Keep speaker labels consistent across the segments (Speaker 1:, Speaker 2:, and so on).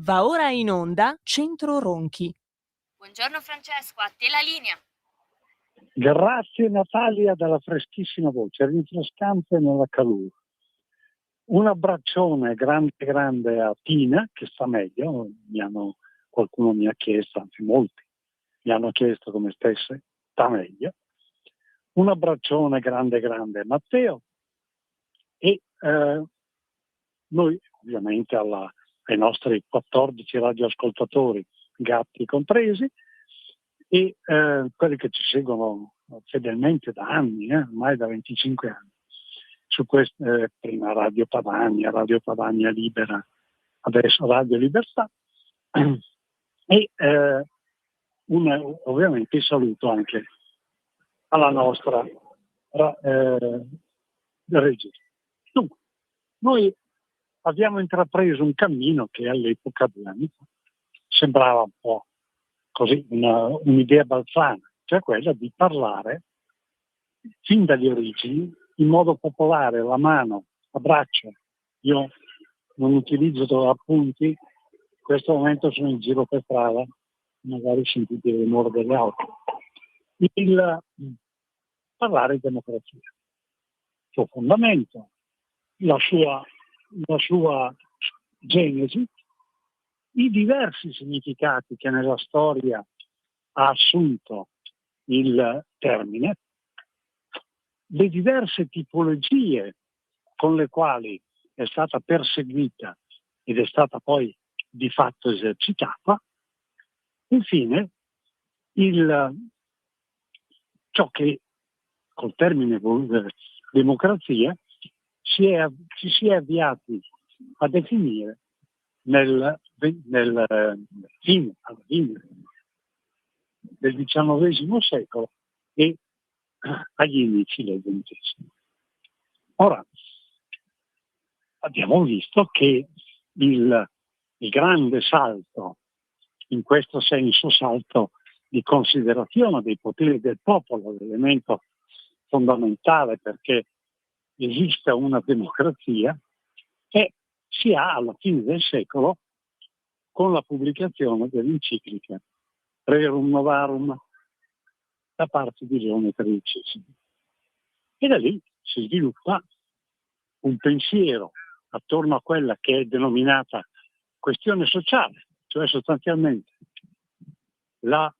Speaker 1: Va ora in onda Centro Ronchi.
Speaker 2: Buongiorno Francesco, a te la linea.
Speaker 3: Grazie Natalia della freschissima voce, rinfrescante nella calura. Un abbraccione grande a Tina, che sta meglio, qualcuno mi ha chiesto, anzi molti mi hanno chiesto come stesse, sta meglio. Un abbraccione grande a Matteo e noi ovviamente ai nostri 14 radioascoltatori, gatti compresi, e quelli che ci seguono fedelmente da anni, ormai da 25 anni, su prima Radio Padania Libera, adesso Radio Libertà, e ovviamente saluto anche alla nostra regia. Dunque, noi abbiamo intrapreso un cammino che all'epoca 2 anni fa sembrava un po' così un'idea balzana, cioè quella di parlare fin dalle origini in modo popolare, la mano, a braccio. Io non utilizzo appunti, in questo momento sono in giro per strada, magari sentite il rumore delle auto. Il parlare di democrazia, il suo fondamento, la sua genesi, i diversi significati che nella storia ha assunto il termine, le diverse tipologie con le quali è stata perseguita ed è stata poi di fatto esercitata, infine ciò che col termine democrazia ci si è avviati a definire alla fine del XIX secolo e agli inizi del XX. Ora, abbiamo visto che il grande salto, in questo senso salto di considerazione dei poteri del popolo, l'elemento fondamentale perché esista una democrazia, si ha alla fine del secolo con la pubblicazione dell'enciclica Rerum Novarum da parte di Leone XIII. E da lì si sviluppa un pensiero attorno a quella che è denominata questione sociale, cioè sostanzialmente la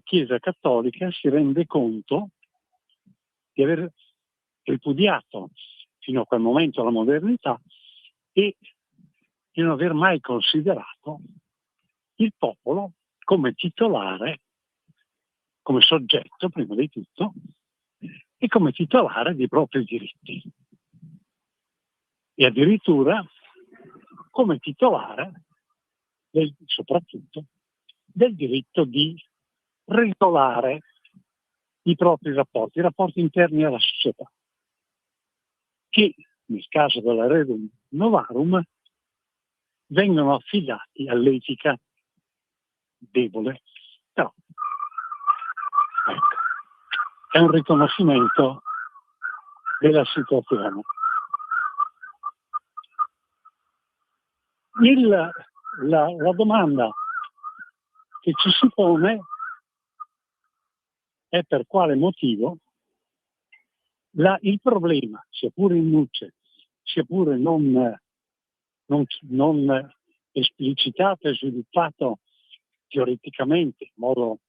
Speaker 3: Chiesa Cattolica si rende conto di aver ripudiato fino a quel momento la modernità e di non aver mai considerato il popolo come titolare, come soggetto prima di tutto, e come titolare dei propri diritti. E addirittura come titolare, soprattutto, del diritto di regolare i propri rapporti, i rapporti interni alla società, che nel caso della Rerum Novarum vengono affidati all'etica debole. Però, ecco, è un riconoscimento della situazione. La domanda che ci si pone è per quale motivo il problema, sia pure in nuce, sia pure non esplicitato e sviluppato teoreticamente in modo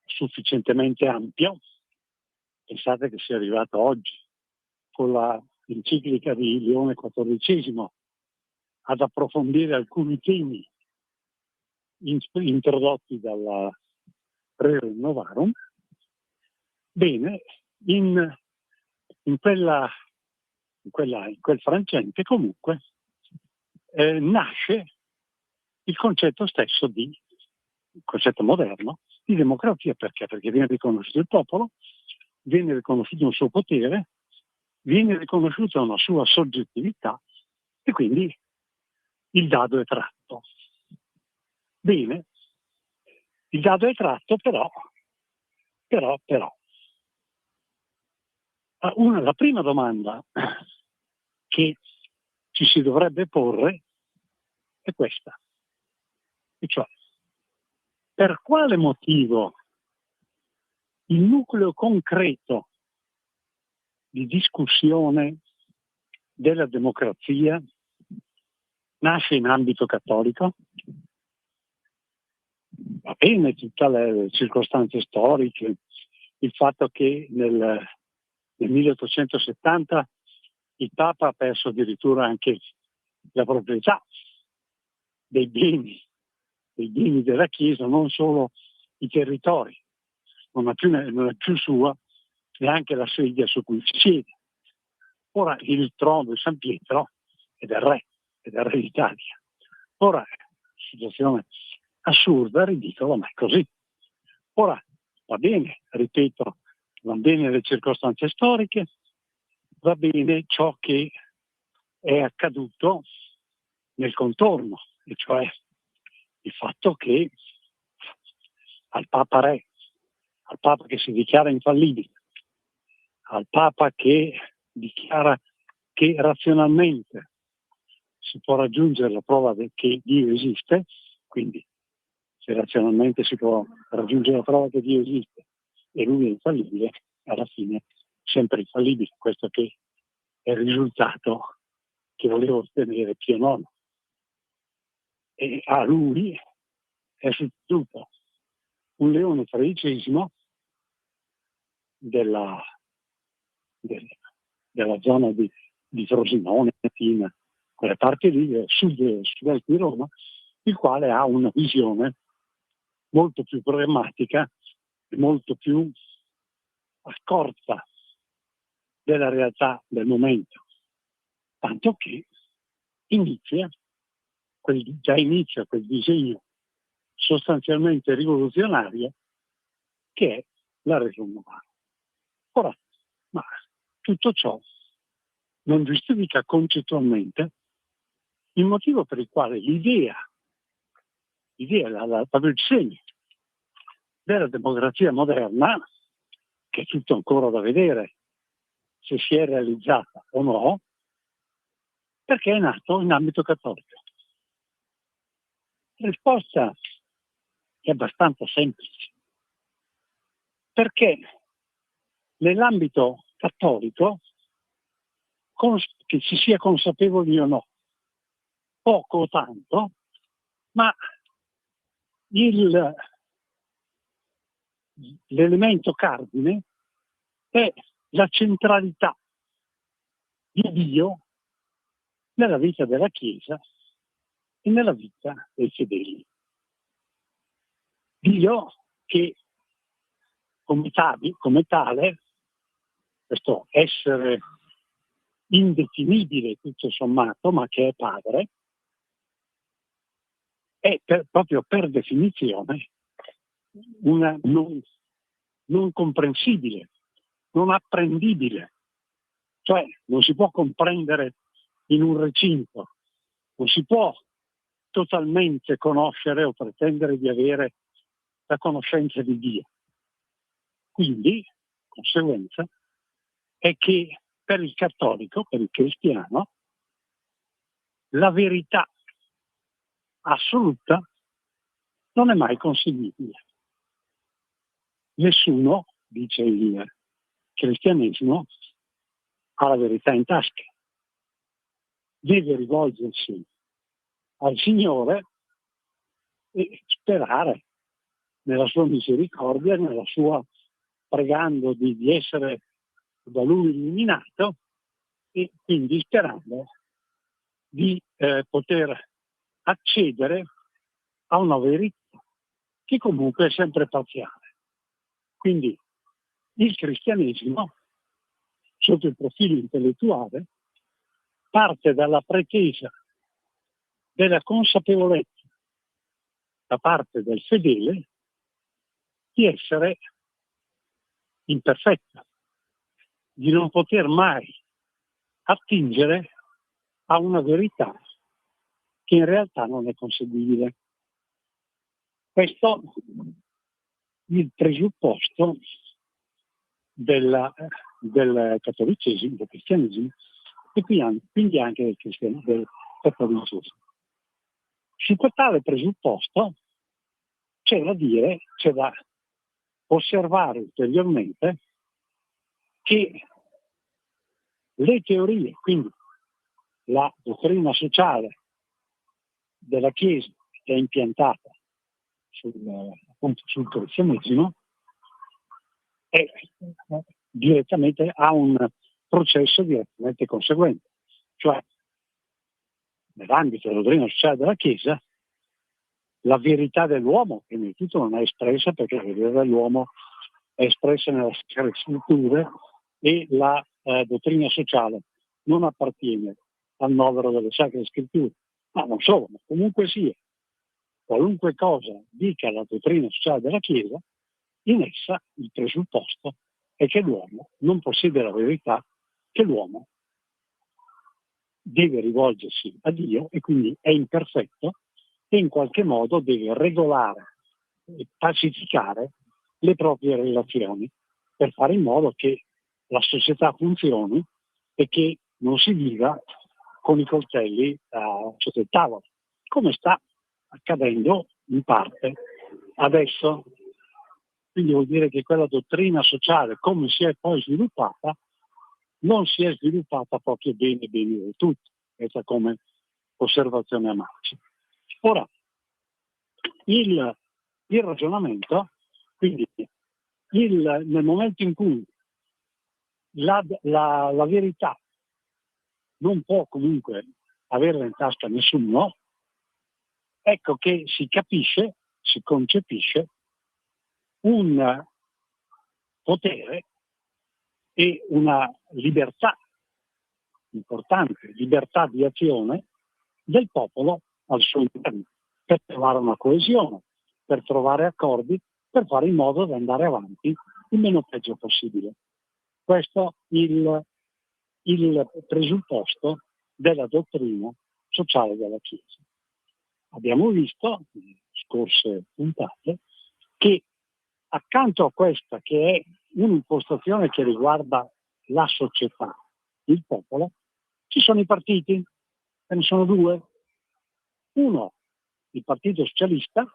Speaker 3: sufficientemente ampio, pensate che sia arrivato oggi con l'enciclica di Leone XIV ad approfondire alcuni temi introdotti dalla Rerum Novarum. Bene, in quel frangente comunque nasce il concetto stesso il concetto moderno di democrazia. Perché? Perché viene riconosciuto il popolo, viene riconosciuto un suo potere, viene riconosciuta una sua soggettività e quindi il dado è tratto. Bene, il dado è tratto però la prima domanda che ci si dovrebbe porre è questa: E cioè, per quale motivo il nucleo concreto di discussione della democrazia nasce in ambito cattolico? Va bene tutte le circostanze storiche, il fatto che nel 1870 il Papa ha perso addirittura anche la proprietà dei beni della Chiesa, non solo i territori, non è più sua neanche la sedia su cui si siede. Ora il trono di San Pietro è del re d'Italia. Ora è una situazione assurda, ridicola, ma è così. Ora va bene, ripeto, va bene le circostanze storiche, va bene ciò che è accaduto nel contorno, e cioè il fatto che al Papa Re, al Papa che si dichiara infallibile, al Papa che dichiara che razionalmente si può raggiungere la prova che Dio esiste, quindi se razionalmente si può raggiungere la prova che Dio esiste e lui è infallibile, alla fine sempre infallibile. Questo che è il risultato che voleva ottenere Pio IX. E a lui è succeduto un Leone XIII della zona di Frosinone, in quelle parti lì, sud-est di Roma, il quale ha una visione molto più pragmatica e molto più accorta della realtà del momento, tanto che già inizia quel disegno sostanzialmente rivoluzionario che è la Regione Umana. Ora, ma tutto ciò non giustifica concettualmente il motivo per il quale l'idea proprio il segno della democrazia moderna, che è tutto ancora da vedere se si è realizzata o no, perché è nato in ambito cattolico. La risposta è abbastanza semplice, perché nell'ambito cattolico, che si sia consapevoli o no, poco o tanto, ma l'elemento cardine è la centralità di Dio nella vita della Chiesa e nella vita dei fedeli. Dio che come tale, questo essere indefinibile tutto sommato, ma che è padre, è proprio per definizione una non comprensibile, non apprendibile. Cioè non si può comprendere in un recinto, non si può totalmente conoscere o pretendere di avere la conoscenza di Dio. Quindi, conseguenza, è che per il cattolico, per il cristiano, la verità assoluta non è mai conseguibile. Nessuno, dice il cristianesimo, ha la verità in tasca. Deve rivolgersi al Signore e sperare nella sua misericordia, nella sua pregando di essere da lui illuminato e quindi sperando di poter accedere a una verità che comunque è sempre parziale. Quindi il cristianesimo, sotto il profilo intellettuale, parte dalla pretesa della consapevolezza da parte del fedele di essere imperfetta, di non poter mai attingere a una verità che in realtà non è conseguibile. Questo è il presupposto del cattolicesimo, del cristianesimo e quindi anche del cattolicesimo. Su tale presupposto c'è da osservare ulteriormente che le teorie, quindi la dottrina sociale della Chiesa che è impiantata appunto sul cristianesimo, ha un processo direttamente conseguente. Cioè, nell'ambito della dottrina sociale della Chiesa, la verità dell'uomo, prima di tutto, non è espressa, perché la verità dell'uomo è espressa nelle Sacre Scritture e la dottrina sociale non appartiene al novero delle Sacre Scritture. Ma non solo, ma comunque sia, qualunque cosa dica la dottrina sociale della Chiesa, in essa il presupposto è che l'uomo non possiede la verità, che l'uomo deve rivolgersi a Dio e quindi è imperfetto e in qualche modo deve regolare e pacificare le proprie relazioni per fare in modo che la società funzioni e che non si viva con i coltelli sotto il tavolo, come sta accadendo in parte adesso. Quindi vuol dire che quella dottrina sociale, come si è poi sviluppata, non si è sviluppata proprio bene del tutto, questa come osservazione a marcia. Ora, il ragionamento, quindi nel momento in cui la verità non può comunque averla in tasca nessuno, ecco che si concepisce un potere e una libertà importante, libertà di azione del popolo al suo interno, per trovare una coesione, per trovare accordi, per fare in modo di andare avanti il meno peggio possibile. Questo è il presupposto della dottrina sociale della Chiesa. Abbiamo visto, nelle scorse puntate, che accanto a questa, che è un'impostazione che riguarda la società, il popolo, ci sono i partiti, ce ne sono due. Uno, il Partito Socialista,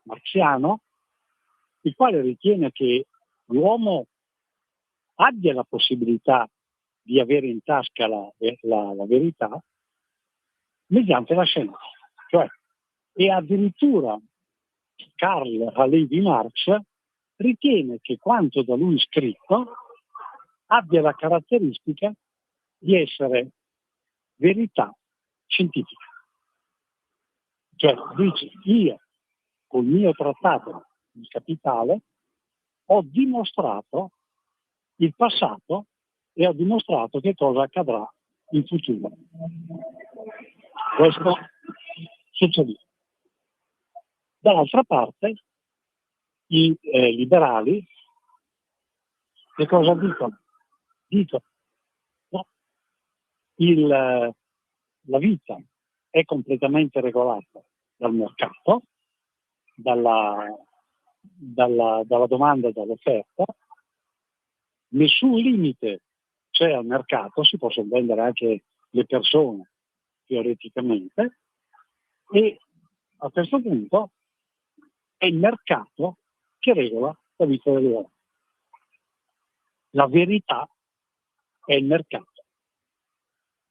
Speaker 3: marxiano, il quale ritiene che l'uomo abbia la possibilità di avere in tasca la verità mediante la scienza. Cioè, e addirittura Karl Halevi Marx ritiene che quanto da lui scritto abbia la caratteristica di essere verità scientifica. Cioè dice: io col mio trattato Il Capitale ho dimostrato il passato e ho dimostrato che cosa accadrà in futuro. Questo succede. Dall'altra parte i liberali che cosa dicono? Dicono no, la vita è completamente regolata dal mercato, dalla domanda e dall'offerta, nessun limite c'è al mercato, si possono vendere anche le persone teoreticamente, e a questo punto è il mercato che regola la vita dell'uomo. La verità è il mercato.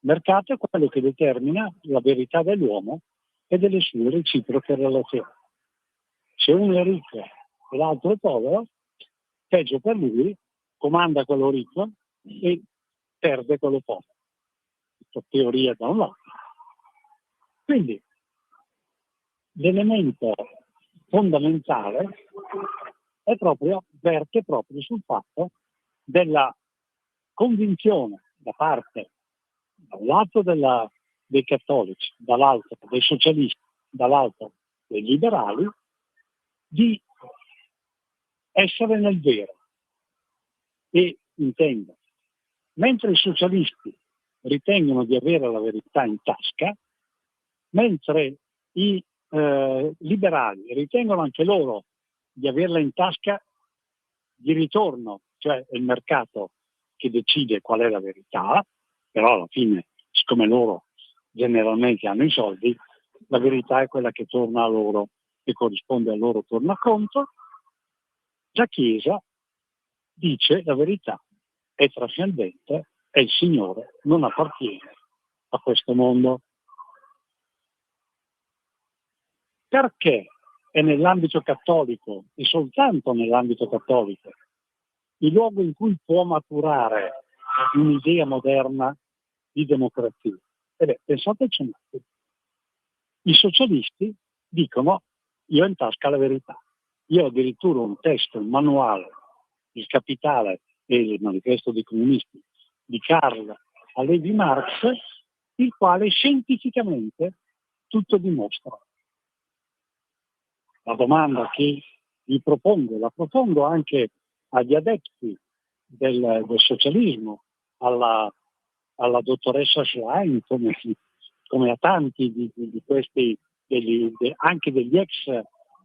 Speaker 3: Il mercato è quello che determina la verità dell'uomo e delle sue reciproche relazioni. Se uno è ricco e l'altro è povero, peggio per lui, comanda quello ricco e perde quello povero. Questa teoria da un lato. Quindi l'elemento fondamentale verte proprio sul fatto della convinzione da parte, da un lato dei cattolici, dall'altro dei socialisti, dall'altro dei liberali, di essere nel vero. E intendo, mentre i socialisti ritengono di avere la verità in tasca, mentre i liberali ritengono anche loro di averla in tasca di ritorno, cioè è il mercato che decide qual è la verità, però alla fine, siccome loro generalmente hanno i soldi, la verità è quella che torna a loro, che corrisponde a loro tornaconto. La Chiesa dice la verità è trascendente e il Signore non appartiene a questo mondo. Perché è nell'ambito cattolico e soltanto nell'ambito cattolico il luogo in cui può maturare un'idea moderna di democrazia? Pensateci un attimo. I socialisti dicono: io ho in tasca la verità. Io ho addirittura un testo, un manuale, il Capitale e il Manifesto dei Comunisti di Karl Levi Marx, il quale scientificamente tutto dimostra. La domanda che gli propongo, la propongo anche agli adepti del socialismo, alla dottoressa Schlein, come a tanti di questi, anche degli ex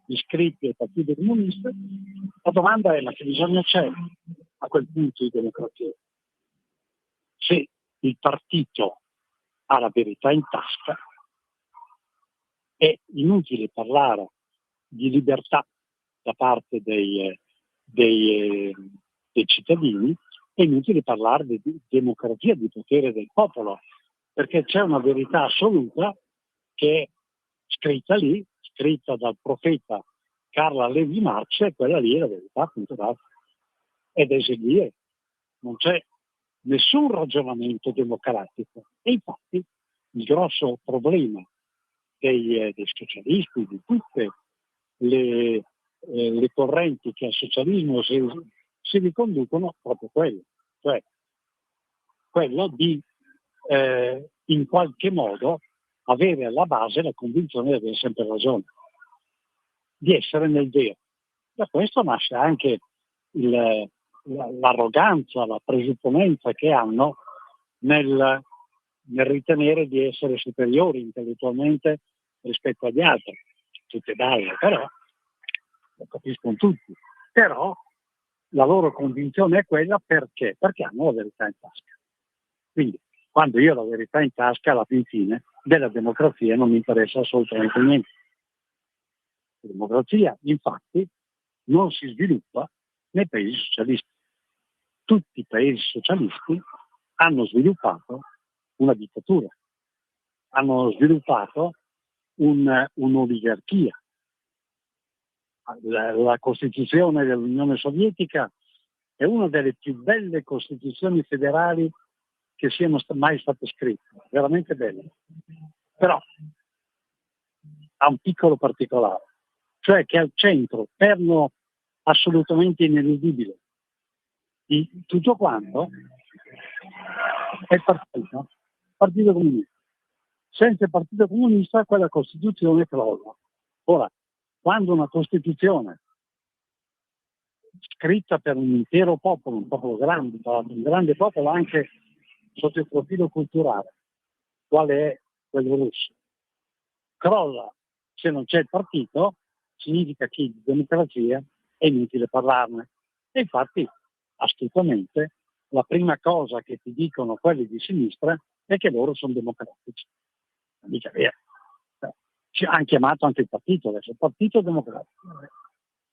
Speaker 3: iscritti al Partito Comunista. La domanda è: ma che bisogno c'è a quel punto di democrazia? Se il partito ha la verità in tasca, è inutile parlare di libertà da parte dei cittadini, è inutile parlare di democrazia, di potere del popolo, perché c'è una verità assoluta che è scritta lì, scritta dal profeta Karl Levi Marx, e quella lì è la verità, appunto, ed eseguire. Non c'è nessun ragionamento democratico. E infatti il grosso problema dei socialisti, di tutte le correnti che al socialismo si riconducono, proprio quello, cioè quello di in qualche modo avere alla base la convinzione di avere sempre ragione, di essere nel vero. Da questo nasce anche l'arroganza, la presupponenza che hanno nel ritenere di essere superiori intellettualmente rispetto agli altri. Tutte belle, però lo capiscono tutti. Però la loro convinzione è quella perché hanno la verità in tasca. Quindi quando io ho la verità in tasca, alla fine della democrazia non mi interessa assolutamente niente. La democrazia, infatti, non si sviluppa nei paesi socialisti. Tutti i paesi socialisti hanno sviluppato una dittatura, hanno sviluppato un'oligarchia. La Costituzione dell'Unione Sovietica è una delle più belle Costituzioni federali che siano mai state scritte, veramente belle. Però ha un piccolo particolare, cioè che al centro, perno assolutamente ineludibile di tutto quanto, è il Partito Comunista. Senza il Partito Comunista quella Costituzione crolla. Ora, quando una Costituzione scritta per un intero popolo, un popolo grande, un grande popolo anche sotto il profilo culturale, quale è quello russo, crolla se non c'è il partito, significa che di democrazia è inutile parlarne. E infatti, astutamente, la prima cosa che ti dicono quelli di sinistra è che loro sono democratici. Mica vero. Ci hanno chiamato anche il partito adesso, il Partito Democratico.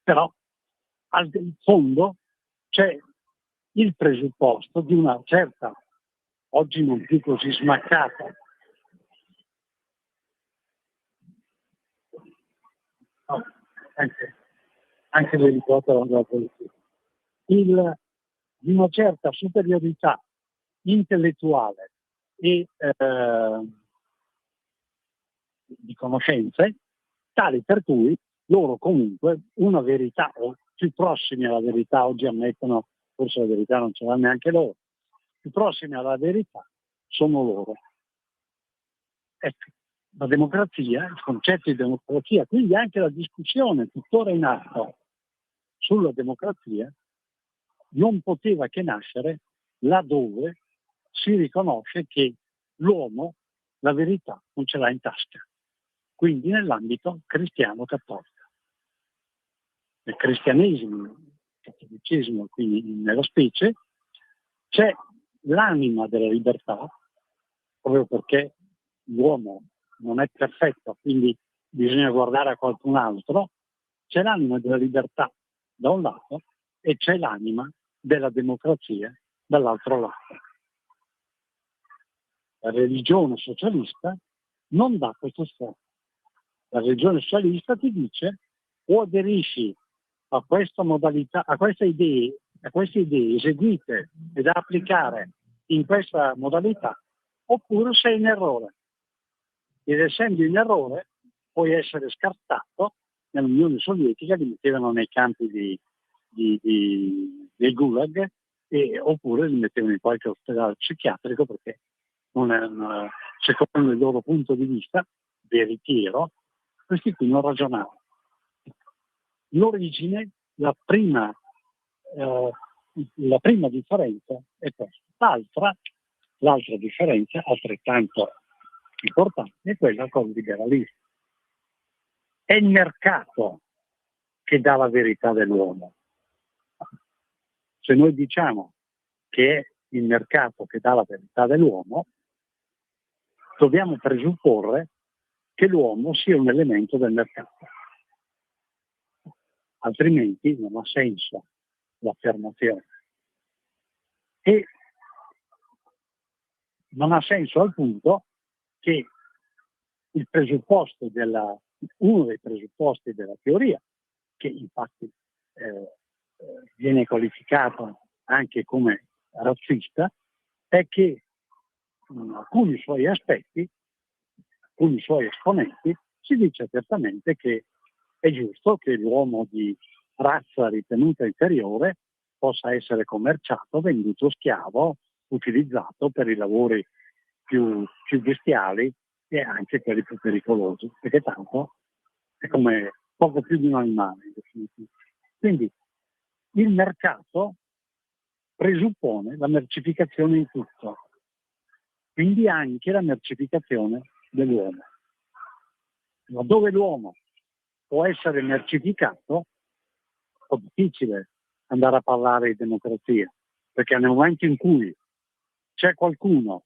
Speaker 3: Però al fondo c'è il presupposto di una certa, oggi non più così smaccata, no, anche l'elicottero della polizia, di una certa superiorità intellettuale e di conoscenze, tali per cui loro comunque una verità, o più prossimi alla verità, oggi ammettono, forse la verità non ce l'hanno neanche loro, più prossimi alla verità sono loro. Ecco, la democrazia, il concetto di democrazia, quindi anche la discussione tuttora in atto sulla democrazia, non poteva che nascere laddove si riconosce che l'uomo la verità non ce l'ha in tasca, quindi nell'ambito cristiano-cattolico. Nel cristianesimo, nel cattolicesimo, quindi nella specie, c'è l'anima della libertà, proprio perché l'uomo non è perfetto, quindi bisogna guardare a qualcun altro. C'è l'anima della libertà da un lato e c'è l'anima della democrazia dall'altro lato. La religione socialista non dà questo sfogo. La religione socialista ti dice o aderisci a questa modalità, a queste idee eseguite e da applicare in questa modalità, oppure sei in errore. Ed essendo in errore puoi essere scartato. Nell'Unione Sovietica li mettevano nei campi dei gulag, oppure li mettevano in qualche ospedale psichiatrico, perché secondo il loro punto di vista veritiero, questi qui non ragionavano. L'origine, la prima differenza è questa. L'altra differenza, altrettanto importante, è quella con il liberalismo. È il mercato che dà la verità dell'uomo. Se noi diciamo che è il mercato che dà la verità dell'uomo, dobbiamo presupporre che l'uomo sia un elemento del mercato. Altrimenti non ha senso l'affermazione. E non ha senso al punto che uno dei presupposti della teoria, che infatti viene qualificato anche come razzista, è che in alcuni suoi aspetti, alcuni suoi esponenti, si dice apertamente che è giusto che l'uomo di razza ritenuta inferiore possa essere commerciato, venduto schiavo, utilizzato per i lavori più bestiali e anche quelli più pericolosi, perché tanto è come poco più di un animale in definitiva. Quindi il mercato presuppone la mercificazione in tutto, quindi anche la mercificazione dell'uomo. Laddove l'uomo può essere mercificato, è difficile andare a parlare di democrazia, perché nel momento in cui c'è qualcuno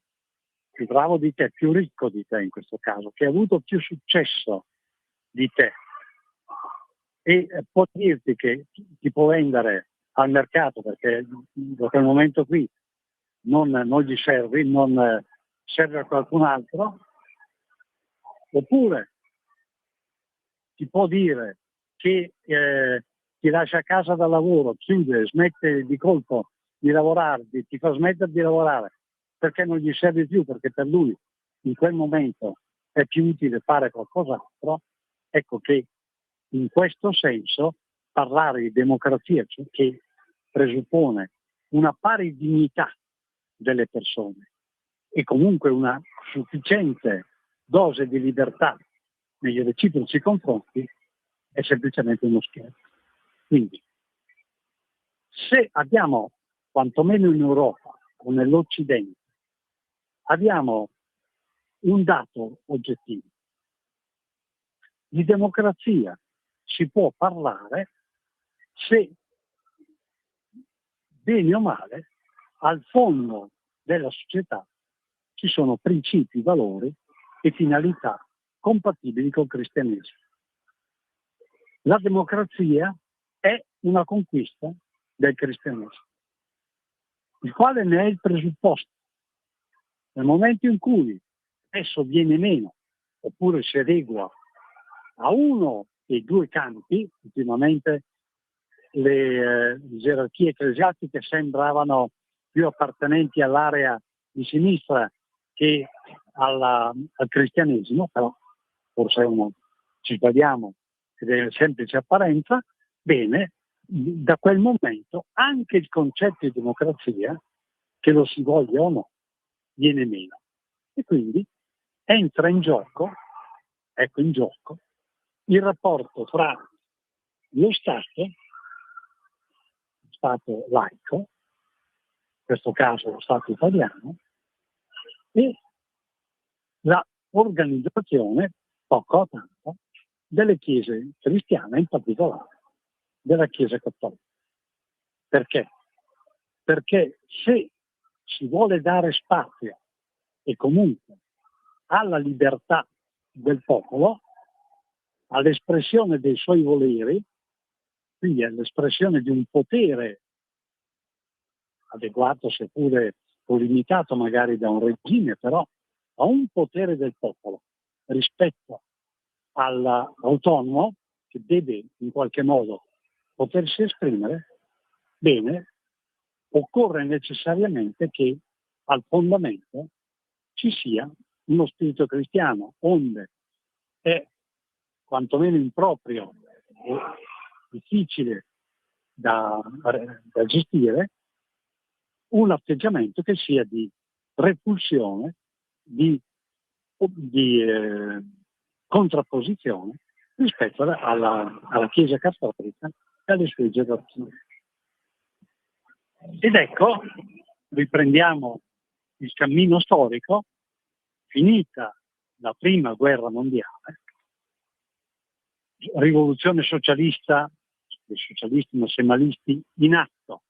Speaker 3: più bravo di te, più ricco di te in questo caso, che ha avuto più successo di te, e può dirti che ti può vendere al mercato perché da quel momento qui non gli servi, non serve a qualcun altro, oppure ti può dire che ti lascia a casa dal lavoro, chiude, smette di colpo di lavorare, ti fa smettere di lavorare perché non gli serve più, perché per lui in quel momento è più utile fare qualcos'altro. Ecco che in questo senso parlare di democrazia, cioè che presuppone una pari dignità delle persone e comunque una sufficiente dose di libertà negli reciproci confronti, è semplicemente uno scherzo. Quindi, se abbiamo, quantomeno in Europa o nell'Occidente, abbiamo un dato oggettivo, di democrazia si può parlare se, bene o male, al fondo della società ci sono principi, valori e finalità compatibili col cristianesimo. La democrazia è una conquista del cristianesimo, il quale ne è il presupposto. Nel momento in cui esso viene meno, oppure si adegua a uno dei due campi, ultimamente le gerarchie ecclesiastiche sembravano più appartenenti all'area di sinistra che al cristianesimo, però forse ci sbagliamo ed è semplice apparenza. Bene, da quel momento anche il concetto di democrazia, che lo si voglia o no, viene meno. E quindi entra in gioco il rapporto tra lo Stato laico, in questo caso lo Stato italiano, e la organizzazione, poco o tanto, delle chiese cristiane, in particolare della Chiesa cattolica. Perché? Perché se si vuole dare spazio e comunque alla libertà del popolo, all'espressione dei suoi voleri, quindi all'espressione di un potere adeguato, seppure o limitato magari da un regime, però a un potere del popolo rispetto all'autonomo che deve in qualche modo potersi esprimere, bene, occorre necessariamente che al fondamento ci sia uno spirito cristiano, onde è quantomeno improprio e difficile da gestire un atteggiamento che sia di repulsione, di contrapposizione rispetto alla Chiesa Cattolica e alle sue gerarchie. Ed ecco, riprendiamo il cammino storico, finita la prima guerra mondiale, rivoluzione socialista, dei socialisti massimalisti in atto,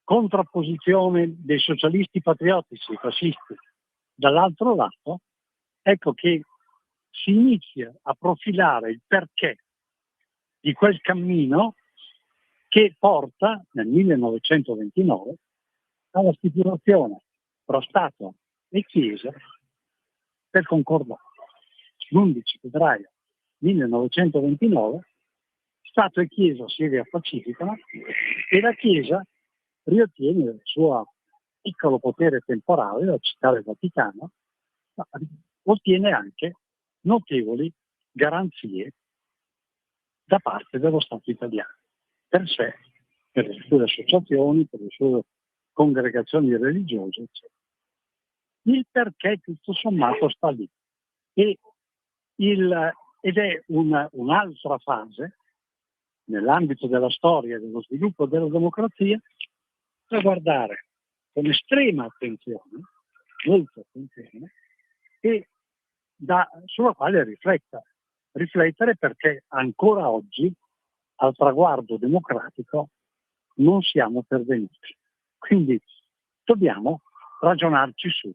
Speaker 3: contrapposizione dei socialisti patriottici, fascisti, dall'altro lato, ecco che si inizia a profilare il perché di quel cammino che porta nel 1929 alla stipulazione tra Stato e Chiesa del concordato. L'11 febbraio 1929 Stato e Chiesa si riappacificano e la Chiesa riottiene il suo piccolo potere temporale, la città del Vaticano, ma ottiene anche notevoli garanzie da parte dello Stato italiano, per sé, per le sue associazioni, per le sue congregazioni religiose, eccetera. Il perché tutto sommato sta lì. Ed è un'altra fase nell'ambito della storia e dello sviluppo della democrazia da guardare con estrema attenzione, molta attenzione, e sulla quale riflettere perché ancora oggi al traguardo democratico non siamo pervenuti. Quindi dobbiamo ragionarci su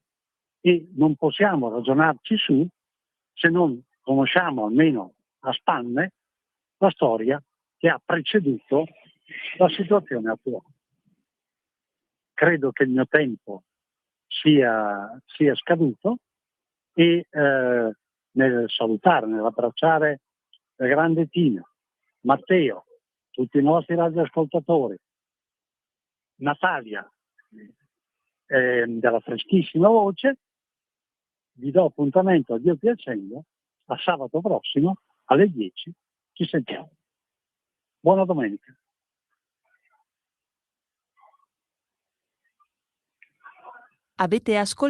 Speaker 3: e non possiamo ragionarci su se non conosciamo almeno a spanne la storia che ha preceduto la situazione attuale. Credo che il mio tempo sia scaduto e nel salutare, nell'abbracciare la grande Tina, Matteo, tutti i nostri radioascoltatori, Natalia della freschissima voce, vi do appuntamento a Dio piacendo a sabato prossimo alle 10. Ci sentiamo. Buona domenica.
Speaker 1: Avete ascoltato